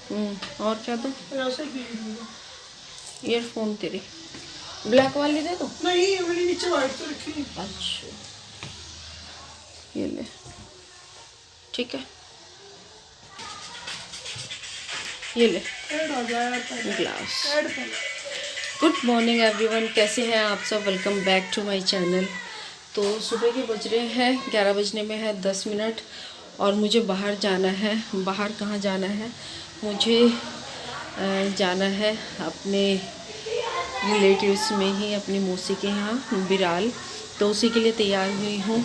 और क्या दो? ईयरफोन तेरे ब्लैक वाली दे दो। नहीं, मैंने नीचे वाइट तो रखी। अच्छा ये ले, ठीक है, ये ले ऐड आ जाए ग्लास। ऐड कर। गुड मॉर्निंग एवरीवन, कैसे हैं आप सब? Welcome back to my channel. तो सुबह के बज रहे हैं 11 बजने में है 10 मिनट और मुझे बाहर जाना है। बाहर कहाँ जाना है? मुझे जाना है अपने रिलेटिव्स में ही, अपनी मौसी के यहाँ बिराल। तो उसी के लिए तैयार हुई हूँ।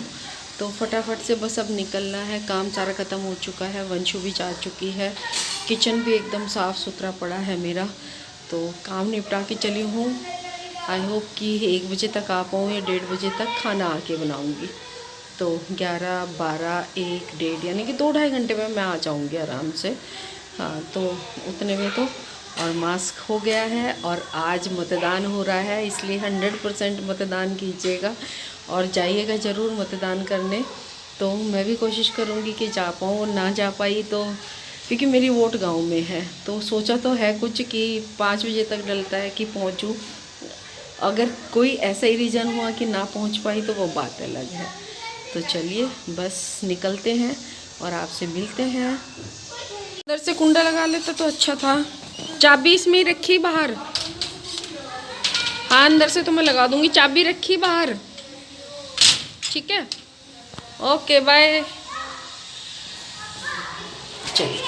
तो फटाफट से बस अब निकलना है, काम सारा ख़त्म हो चुका है, वंशु भी जा चुकी है, किचन भी एकदम साफ़ सुथरा पड़ा है मेरा। तो काम निपटा के चली हूँ। आई होप कि 1 बजे तक आ पाऊँ या 1:30 बजे तक खाना आके बनाऊँगी। तो 11, 12, 1, 1:30 यानी कि 2-2.5 घंटे में मैं आ जाऊँगी आराम से। हाँ तो उतने में तो। और मास्क हो गया है और आज मतदान हो रहा है, इसलिए 100% मतदान कीजिएगा और जाइएगा ज़रूर मतदान करने। तो मैं भी कोशिश करूँगी कि जा पाऊँ, और ना जा पाई तो क्योंकि मेरी वोट गांव में है तो सोचा तो है कुछ कि 5 बजे तक डलता है कि पहुँचूँ। अगर कोई ऐसा ही रीज़न हुआ कि ना पहुँच पाई तो वो बात अलग है। तो चलिए बस निकलते हैं और आपसे मिलते हैं। अंदर से कुंडा लगा लेता तो अच्छा था। चाबी इसमें ही रखी बाहर। हाँ अंदर से तो मैं लगा दूंगी, चाबी रखी बाहर। ठीक है, ओके बाय। चलिए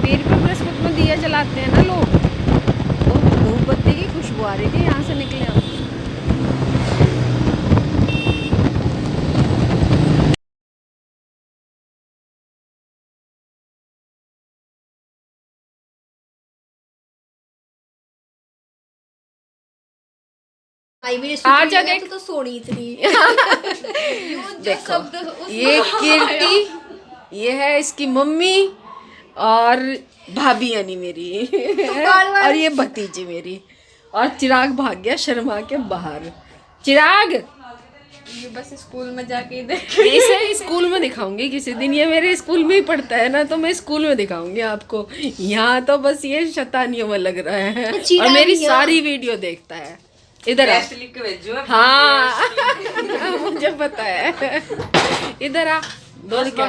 पीर पे बृहस्पति में दिया जलाते हैं ना लोग, तो धूप बत्ती की खुशबू आ रही थी यहाँ से निकले हम। आजा देख तो सोनी इतनी देखो ये कीर्ति, ये है इसकी मम्मी और भाभी यानी मेरी और ये भतीजी मेरी। और चिराग भाग गया शर्मा के बाहर। चिराग ये बस स्कूल में जाके इसे स्कूल में दिखाऊंगी किसी दिन, ये मेरे स्कूल में ही पढ़ता है ना, तो मैं स्कूल में दिखाऊंगी आपको। यहाँ तो बस ये शैतानियों में लग रहा है और मेरी सारी वीडियो देखता है। इधर आ। हाँ मुझे पता है। इधर आ। दौड़ क्या?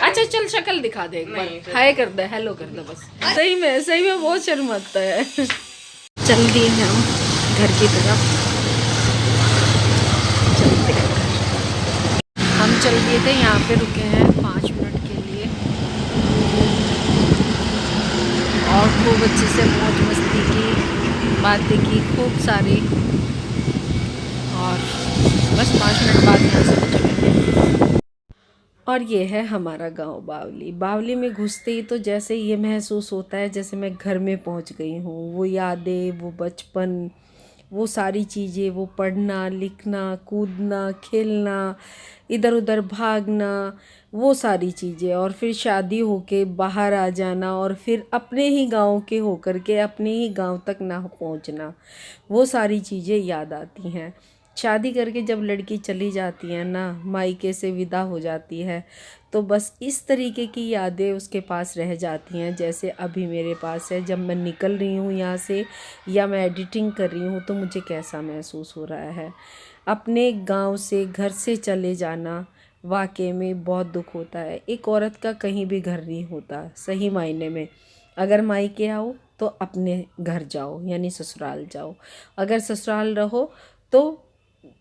अच्छा चल शक्ल दिखा दे एक बार, हाय कर दे, हेलो कर दे बस। सही में बहुत शर्माता है। चल दिए हैं हम घर की तरफ। चलते हैं। हम चल दिए थे, यहाँ पे रुके हैं 5 मिनट के लिए और खूब अच्छे से मौज मस्ती की, बातें की खूब सारी, और बस 5 मिनट बाद यहाँ से चलेंगे। और ये है हमारा गांव बावली। बावली में घुसते ही तो जैसे ये महसूस होता है जैसे मैं घर में पहुँच गई हूँ। वो यादें, वो बचपन, वो सारी चीज़ें, वो पढ़ना लिखना, कूदना खेलना, इधर उधर भागना, वो सारी चीज़ें, और फिर शादी होके बाहर आ जाना और फिर अपने ही गांव के होकर के अपने ही गांव तक ना पहुंचना, वो सारी चीज़ें याद आती हैं। शादी करके जब लड़की चली जाती है ना, मायके से विदा हो जाती है, तो बस इस तरीके की यादें उसके पास रह जाती हैं जैसे अभी मेरे पास है। जब मैं निकल रही हूँ यहाँ से या मैं एडिटिंग कर रही हूँ तो मुझे कैसा महसूस हो रहा है। अपने गांव से, घर से चले जाना वाकई में बहुत दुख होता है। एक औरत का कहीं भी घर नहीं होता सही मायने में। अगर मायके आओ तो अपने घर जाओ यानी ससुराल जाओ, अगर ससुराल रहो तो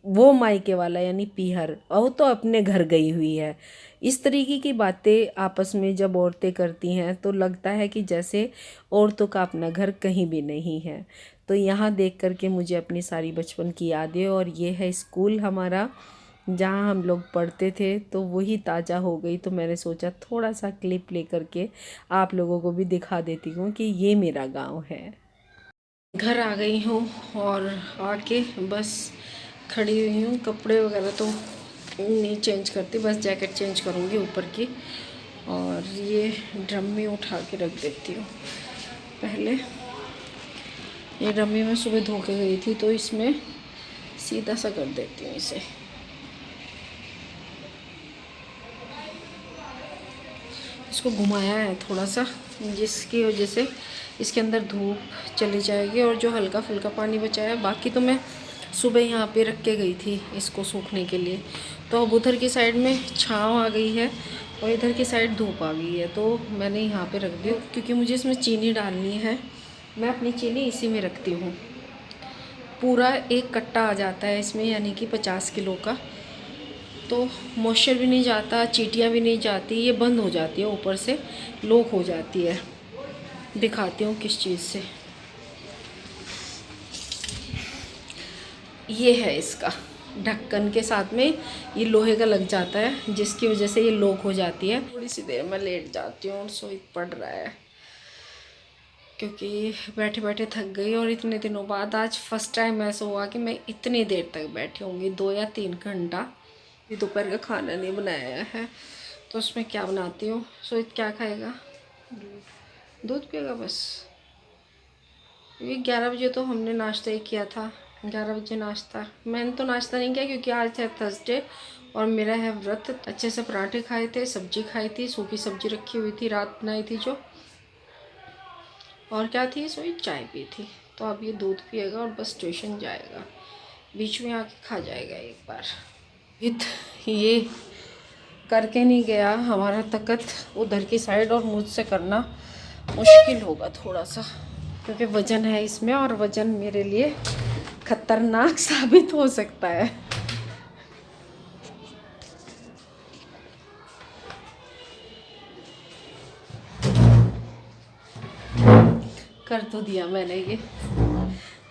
वो मायके वाला यानी पीहर, और तो अपने घर गई हुई है। इस तरीके की बातें आपस में जब औरतें करती हैं तो लगता है कि जैसे औरतों का अपना घर कहीं भी नहीं है। तो यहाँ देख करके मुझे अपनी सारी बचपन की यादें, और ये है स्कूल हमारा जहाँ हम लोग पढ़ते थे, तो वही ताज़ा हो गई। तो मैंने सोचा थोड़ा सा क्लिप ले करके आप लोगों को भी दिखा देती हूँ कि ये मेरा गांव है। घर आ गई हूँ और आके बस खड़ी हुई हूँ। कपड़े वगैरह तो नहीं चेंज करती, बस जैकेट चेंज करूँगी ऊपर की, और ये ड्रम में उठा के रख देती हूँ। पहले ये ड्रम में मैं सुबह धो के गई थी तो इसमें सीधा सा कर देती हूँ इसे। इसको घुमाया है थोड़ा सा, जिसकी वजह से इसके अंदर धूप चली जाएगी। और जो हल्का फुल्का पानी बचा है, बाकी तो मैं सुबह यहाँ पे रख के गई थी इसको सूखने के लिए। तो अब उधर की साइड में छाँव आ गई है और इधर की साइड धूप आ गई है, तो मैंने यहाँ पे रख दी, क्योंकि मुझे इसमें चीनी डालनी है। मैं अपनी चीनी इसी में रखती हूँ। पूरा एक कट्टा आ जाता है इसमें, यानी कि 50 किलो का। तो मॉइस्चर भी नहीं जाता, चींटियाँ भी नहीं जाती, ये बंद हो जाती है, ऊपर से लॉक हो जाती है। दिखाती हूँ किस चीज़ से। ये है इसका ढक्कन के साथ में ये लोहे का लग जाता है, जिसकी वजह से ये लॉक हो जाती है। थोड़ी सी देर में लेट जाती हूँ और सोई पड़ रहा है, क्योंकि बैठे बैठे थक गई। और इतने दिनों बाद आज फर्स्ट टाइम ऐसा हुआ कि मैं इतनी देर तक बैठी होंगी, 2 या 3 घंटा। दोपहर का खाना नहीं बनाया है, तो उसमें क्या बनाती हूँ। सोई क्या खाएगा? दूध पिएगा बस। ये 11 बजे तो हमने नाश्ता ही किया था, 11 बजे नाश्ता। मैंने तो नाश्ता नहीं किया क्योंकि आज है थर्सडे और मेरा है व्रत। अच्छे से पराठे खाए थे, सब्जी खाई थी, सूखी सब्जी रखी हुई थी, रात बनाई थी जो। और क्या थी? सोई चाय पी थी। तो अब ये दूध पिएगा और बस ट्यूशन जाएगा, बीच में आके खा जाएगा एक बार। ये करके नहीं गया हमारा तकत उधर की साइड, और मुझसे करना मुश्किल होगा थोड़ा सा, क्योंकि वज़न है इसमें और वज़न मेरे लिए खतरनाक साबित हो सकता है। कर तो दिया मैंने ये।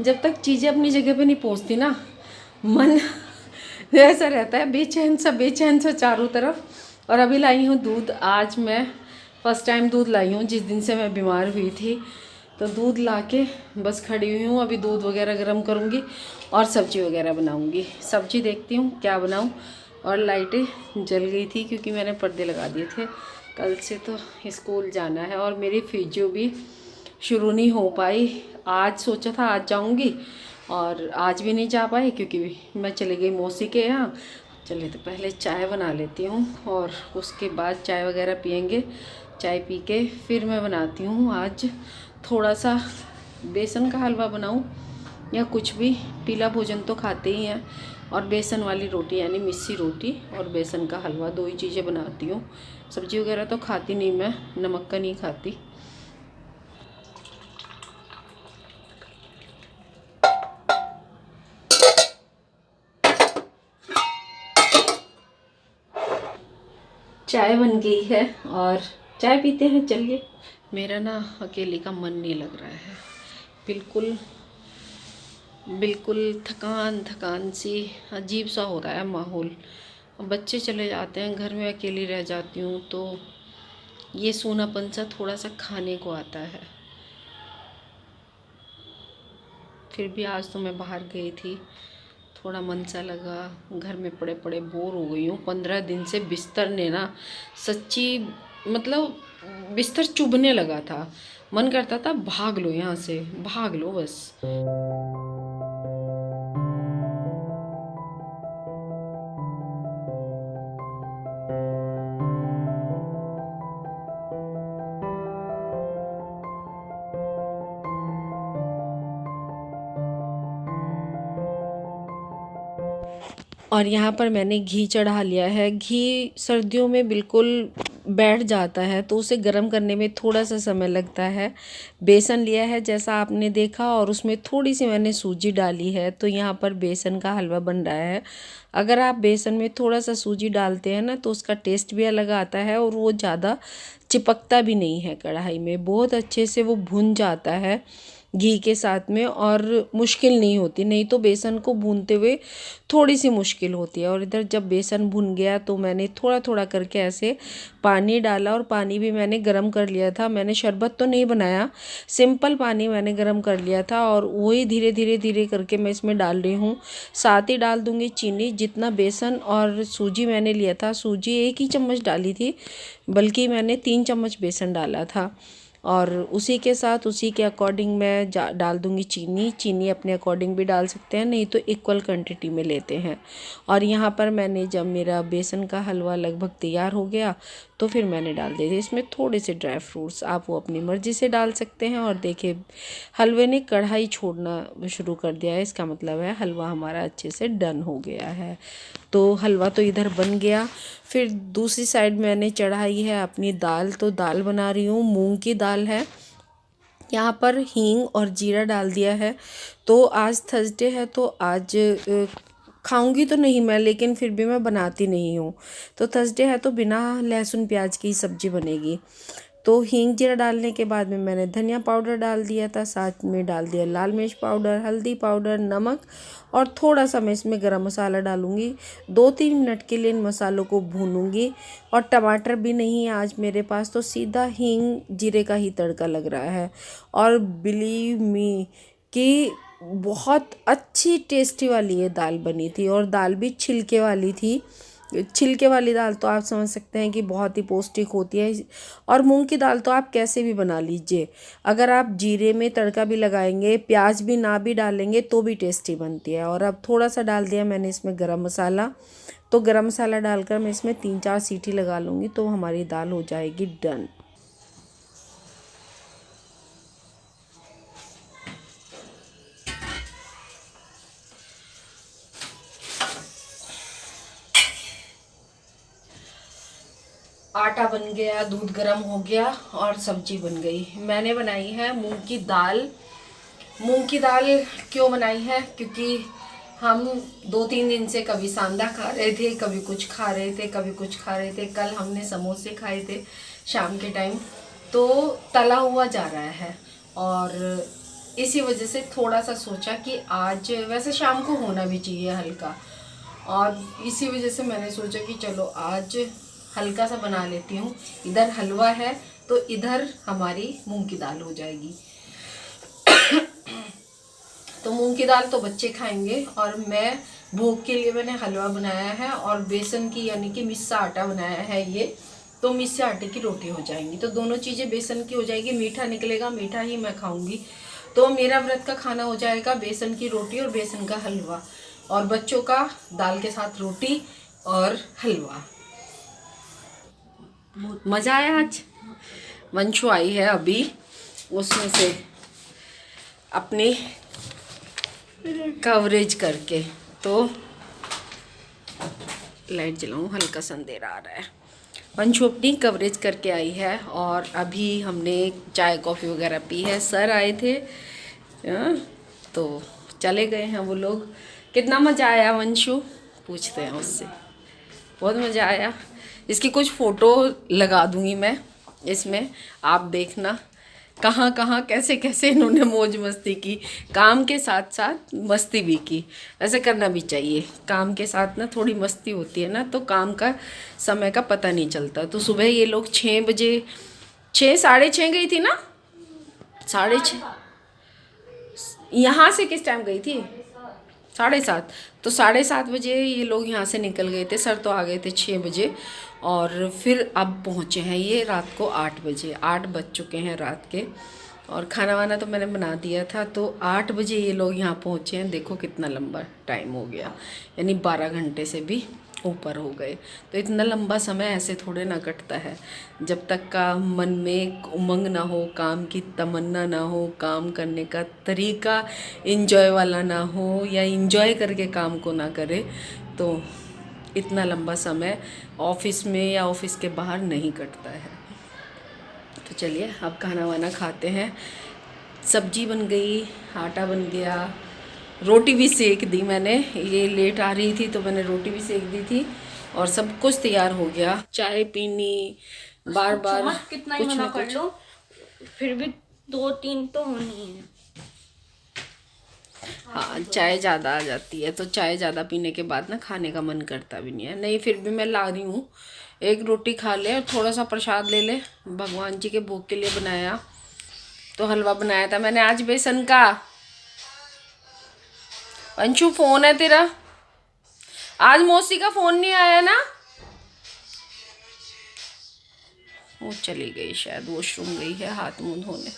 जब तक चीज़ें अपनी जगह पे नहीं पहुंचती ना, मन ऐसा रहता है बेचैन सा चारों तरफ। और अभी लाई हूँ दूध। आज मैं फर्स्ट टाइम दूध लाई हूँ जिस दिन से मैं बीमार हुई थी। तो दूध लाके बस खड़ी हुई हूँ। अभी दूध वगैरह गर्म करूँगी और सब्ज़ी वगैरह बनाऊँगी। सब्ज़ी देखती हूँ क्या बनाऊँ। और लाइटें जल गई थी क्योंकि मैंने पर्दे लगा दिए थे। कल से तो स्कूल जाना है और मेरी फिजियो भी शुरू नहीं हो पाई। आज सोचा था आज जाऊँगी और आज भी नहीं जा पाई क्योंकि मैं चली गई मौसी के यहाँ। चले तो पहले चाय बना लेती हूँ और उसके बाद चाय वगैरह पियेंगे। चाय पी के फिर मैं बनाती हूँ आज थोड़ा सा बेसन का हलवा बनाऊँ या कुछ भी। पीला भोजन तो खाते ही हैं, और बेसन वाली रोटी यानी मिस्सी रोटी और बेसन का हलवा, 2 ही चीज़ें बनाती हूँ। सब्ज़ी वगैरह तो खाती नहीं मैं, नमक का नहीं खाती। चाय बन गई है और चाय पीते हैं, चलिए। मेरा ना अकेले का मन नहीं लग रहा है, बिल्कुल थकान सी, अजीब सा हो रहा है माहौल। बच्चे चले जाते हैं, घर में अकेली रह जाती हूँ, तो ये सूनापन सा थोड़ा सा खाने को आता है। फिर भी आज तो मैं बाहर गई थी, थोड़ा मन सा लगा। घर में पड़े पड़े बोर हो गई हूँ। 15 दिन से बिस्तर ने ना सच्ची मतलब बिस्तर चुभने लगा था। मन करता था भाग लो यहाँ से, भाग लो बस। और यहाँ पर मैंने घी चढ़ा लिया है। घी सर्दियों में बिल्कुल बैठ जाता है, तो उसे गर्म करने में थोड़ा सा समय लगता है। बेसन लिया है जैसा आपने देखा, और उसमें थोड़ी सी मैंने सूजी डाली है, तो यहाँ पर बेसन का हलवा बन रहा है। अगर आप बेसन में थोड़ा सा सूजी डालते हैं ना, तो उसका टेस्ट भी अलग आता है और वो ज़्यादा चिपकता भी नहीं है कढ़ाई में। बहुत अच्छे से वो भुन जाता है घी के साथ में, और मुश्किल नहीं होती। नहीं तो बेसन को भूनते हुए थोड़ी सी मुश्किल होती है। और इधर जब बेसन भुन गया तो मैंने थोड़ा थोड़ा करके ऐसे पानी डाला, और पानी भी मैंने गरम कर लिया था। मैंने शरबत तो नहीं बनाया, सिंपल पानी मैंने गरम कर लिया था, और वही धीरे धीरे करके मैं इसमें डाल रही हूँ। साथ ही डाल दूँगी चीनी। जितना बेसन और सूजी मैंने लिया था, सूजी 1 ही चम्मच डाली थी, बल्कि मैंने 3 चम्मच बेसन डाला था। और उसी के साथ उसी के अकॉर्डिंग मैं डाल दूँगी चीनी। चीनी अपने अकॉर्डिंग भी डाल सकते हैं, नहीं तो इक्वल क्वांटिटी में लेते हैं। और यहाँ पर मैंने जब मेरा बेसन का हलवा लगभग तैयार हो गया तो फिर मैंने डाल दिए थे इसमें थोड़े से ड्राई फ्रूट्स। आप वो अपनी मर्ज़ी से डाल सकते हैं। और देखिए हलवे ने कढ़ाई छोड़ना शुरू कर दिया है, इसका मतलब है हलवा हमारा अच्छे से डन हो गया है। तो हलवा तो इधर बन गया। फिर दूसरी साइड मैंने चढ़ाई है अपनी दाल। तो दाल बना रही हूँ, मूंग की दाल है। यहाँ पर हींग और जीरा डाल दिया है। तो आज थर्सडे है तो आज खाऊंगी तो नहीं मैं, लेकिन फिर भी मैं बनाती नहीं हूँ। तो थर्सडे है तो बिना लहसुन प्याज की सब्ज़ी बनेगी। तो हींग जीरा डालने के बाद में मैंने धनिया पाउडर डाल दिया था, साथ में डाल दिया लाल मिर्च पाउडर, हल्दी पाउडर, नमक और थोड़ा सा मैं इसमें गरम मसाला डालूँगी। 2-3 मिनट के लिए इन मसालों को भूनूंगी। और टमाटर भी नहीं है आज मेरे पास, तो सीधा हींग जीरे का ही तड़का लग रहा है। और बिलीव मी कि बहुत अच्छी टेस्टी वाली ये दाल बनी थी। और दाल भी छिलके वाली थी। छिलके वाली दाल तो आप समझ सकते हैं कि बहुत ही पौष्टिक होती है। और मूंग की दाल तो आप कैसे भी बना लीजिए, अगर आप जीरे में तड़का भी लगाएंगे, प्याज भी ना भी डालेंगे तो भी टेस्टी बनती है। और अब थोड़ा सा डाल दिया मैंने इसमें गरम मसाला। तो गरम मसाला डालकर मैं इसमें 3-4 सीटी लगा लूँगी तो हमारी दाल हो जाएगी डन। आटा बन गया, दूध गर्म हो गया और सब्जी बन गई। मैंने बनाई है मूंग की दाल। मूंग की दाल क्यों बनाई है, क्योंकि हम 2-3 दिन से कभी सांदा खा रहे थे, कभी कुछ खा रहे थे, कभी कुछ खा रहे थे। कल हमने समोसे खाए थे शाम के टाइम, तो तला हुआ जा रहा है। और इसी वजह से थोड़ा सा सोचा कि आज वैसे शाम को होना भी चाहिए हल्का, और इसी वजह से मैंने सोचा कि चलो आज हल्का सा बना लेती हूँ। इधर हलवा है तो इधर हमारी मूंग की दाल हो जाएगी। तो मूंग की दाल तो बच्चे खाएंगे और मैं भोग के लिए मैंने हलवा बनाया है और बेसन की यानी कि मिस्सा आटा बनाया है ये। तो मिस्से आटे की रोटी हो जाएंगी, तो दोनों चीज़ें बेसन की हो जाएगी। मीठा निकलेगा, मीठा ही मैं खाऊंगी। तो मेरा व्रत का खाना हो जाएगा बेसन की रोटी और बेसन का हलवा, और बच्चों का दाल के साथ रोटी और हलवा। मज़ा आया आज। वंशु आई है अभी, उसमें से अपनी कवरेज करके। तो लाइट जलाऊं, हल्का सा अंधेरा आ रहा है। वंशु अपनी कवरेज करके आई है और अभी हमने चाय कॉफ़ी वगैरह पी है। सर आए थे तो चले गए हैं वो लोग। कितना मज़ा आया वंशु, पूछते हैं उससे। बहुत मज़ा आया। इसकी कुछ फ़ोटो लगा दूंगी मैं इसमें, आप देखना कहाँ कहाँ कैसे कैसे इन्होंने मौज मस्ती की। काम के साथ साथ मस्ती भी की। ऐसे करना भी चाहिए, काम के साथ ना थोड़ी मस्ती होती है ना, तो काम का समय का पता नहीं चलता। तो सुबह ये लोग 6 बजे, 6-6:30 गई थी ना, 6:30। यहाँ से किस टाइम गई थी? 7:30। तो 7:30 बजे ये लोग यहाँ से निकल गए थे। सर तो आ गए थे 6 बजे, और फिर अब पहुँचे हैं ये रात को 8 बजे। 8 बज चुके हैं रात के, और खाना वाना तो मैंने बना दिया था। तो 8 बजे ये लोग यहाँ पहुँचे हैं। देखो कितना लंबा टाइम हो गया, यानी 12 घंटे से भी ऊपर हो गए। तो इतना लंबा समय ऐसे थोड़े ना कटता है, जब तक का मन में उमंग ना हो, काम की तमन्ना ना हो, काम करने का तरीका इंजॉय वाला ना हो, या इंजॉय करके काम को ना करे, तो इतना लंबा समय ऑफिस में या ऑफिस के बाहर नहीं कटता है। तो चलिए अब खाना वाना खाते हैं। सब्जी बन गई, आटा बन गया, रोटी भी सेक दी मैंने। ये लेट आ रही थी तो मैंने रोटी भी सेक दी थी, और सब कुछ तैयार हो गया। चाय पीनी बार बार, कितना ही कुछ मना ना कर कुछ। लो, फिर भी 2-3 तो होनी है। हाँ, चाय ज़्यादा आ जाती है, तो चाय ज़्यादा पीने के बाद ना खाने का मन करता भी नहीं है। नहीं, फिर भी मैं ला रही हूँ। एक रोटी खा ले और थोड़ा सा प्रसाद ले ले। भगवान जी के भोग के लिए बनाया, तो हलवा बनाया था मैंने आज बेसन का। अंशु फ़ोन है तेरा? आज मौसी का फ़ोन नहीं आया ना? वो चली गई, शायद वॉशरूम गई है हाथ मुंह धोने।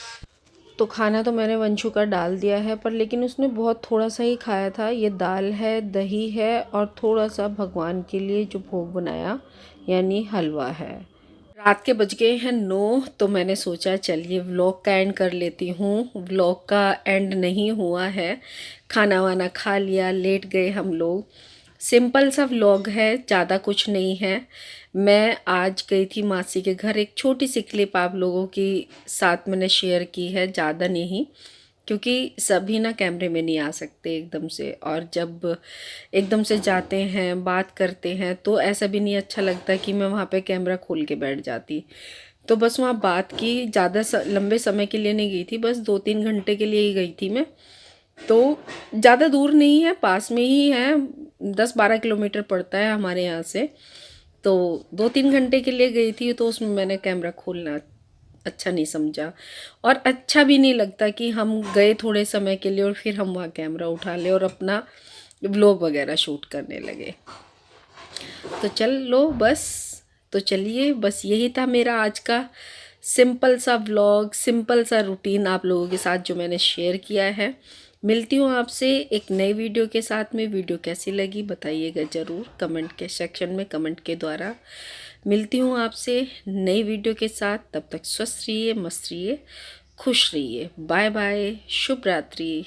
तो खाना तो मैंने वंशु का डाल दिया है, पर लेकिन उसने बहुत थोड़ा सा ही खाया था। ये दाल है, दही है और थोड़ा सा भगवान के लिए जो भोग बनाया यानी हलवा है। रात के बज गए हैं 9, तो मैंने सोचा चलिए व्लॉग का एंड कर लेती हूँ। व्लॉग का एंड नहीं हुआ है, खाना वाना खा लिया, लेट गए हम लोग। सिंपल सा व्लॉग है, ज़्यादा कुछ नहीं है। मैं आज गई थी मासी के घर, एक छोटी सी क्लिप आप लोगों की साथ मैंने शेयर की है, ज़्यादा नहीं, क्योंकि सभी ना कैमरे में नहीं आ सकते एकदम से, और जब एकदम से जाते हैं बात करते हैं तो ऐसा भी नहीं अच्छा लगता कि मैं वहाँ पे कैमरा खोल के बैठ जाती। तो बस वहाँ बात की, ज़्यादा लंबे समय के लिए नहीं गई थी, बस 2-3 घंटे के लिए ही गई थी मैं। तो ज़्यादा दूर नहीं है, पास में ही है, 10-12 किलोमीटर पड़ता है हमारे यहाँ से। तो 2-3 घंटे के लिए गई थी, तो उसमें मैंने कैमरा खोलना अच्छा नहीं समझा, और अच्छा भी नहीं लगता कि हम गए थोड़े समय के लिए और फिर हम वहाँ कैमरा उठा लें और अपना व्लॉग वगैरह शूट करने लगे। तो चल लो बस, तो चलिए, बस यही था मेरा आज का सिंपल सा व्लॉग, सिंपल सा रूटीन आप लोगों के साथ जो मैंने शेयर किया है। मिलती हूँ आपसे एक नई वीडियो के साथ में। वीडियो कैसी लगी बताइएगा ज़रूर कमेंट के सेक्शन में, कमेंट के द्वारा। मिलती हूँ आपसे नई वीडियो के साथ, तब तक स्वस्थ रहिए, मस्त रहिए, खुश रहिए। बाय बाय, शुभ रात्रि।